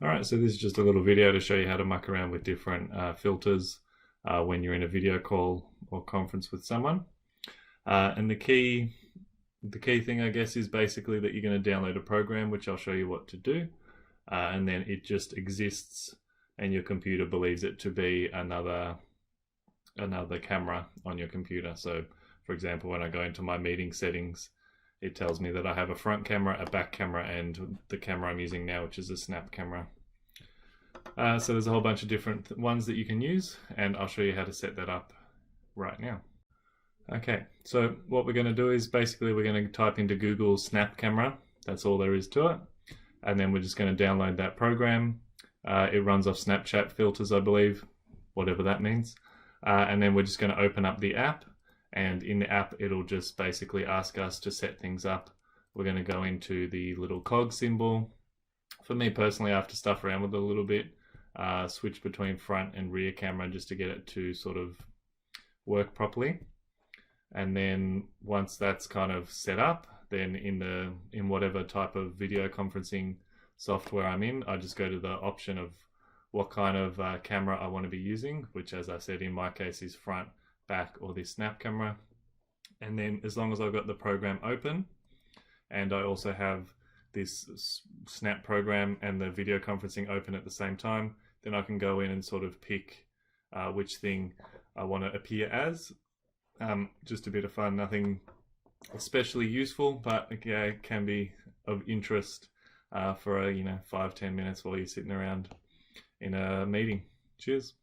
Alright, so this is just a little video to show you how to muck around with different filters when you're in a video call or conference with someone. And the key thing, I guess, is basically that you're going to download a program, which I'll show you what to do. And then it just exists and your computer believes it to be another camera on your computer. So for example, when I go into my meeting settings, it tells me that I have a front camera, a back camera, and the camera I'm using now, which is a snap camera. So there's a whole bunch of different ones that you can use, and I'll show you how to set that up right now. Okay, so what we're going to do is basically we're going to type into Google Snap Camera. That's all there is to it. And then we're just going to download that program. It runs off Snapchat filters, I believe, whatever that means. And then we're just going to open up the app. And in the app, it'll just basically ask us to set things up. We're going to go into the little cog symbol. For me personally, I have to stuff around with it a little bit, switch between front and rear camera just to get it to sort of work properly. And then once that's kind of set up, then in whatever type of video conferencing software I'm in, I just go to the option of what kind of camera I want to be using, which, as I said, in my case is front, back, or this snap camera. And then as long as I've got the program open and I also have this snap program and the video conferencing open at the same time, then I can go in and sort of pick which thing I want to appear as. Just a bit of fun, nothing especially useful, but yeah, it can be of interest for 5-10 minutes while you're sitting around in a meeting. Cheers.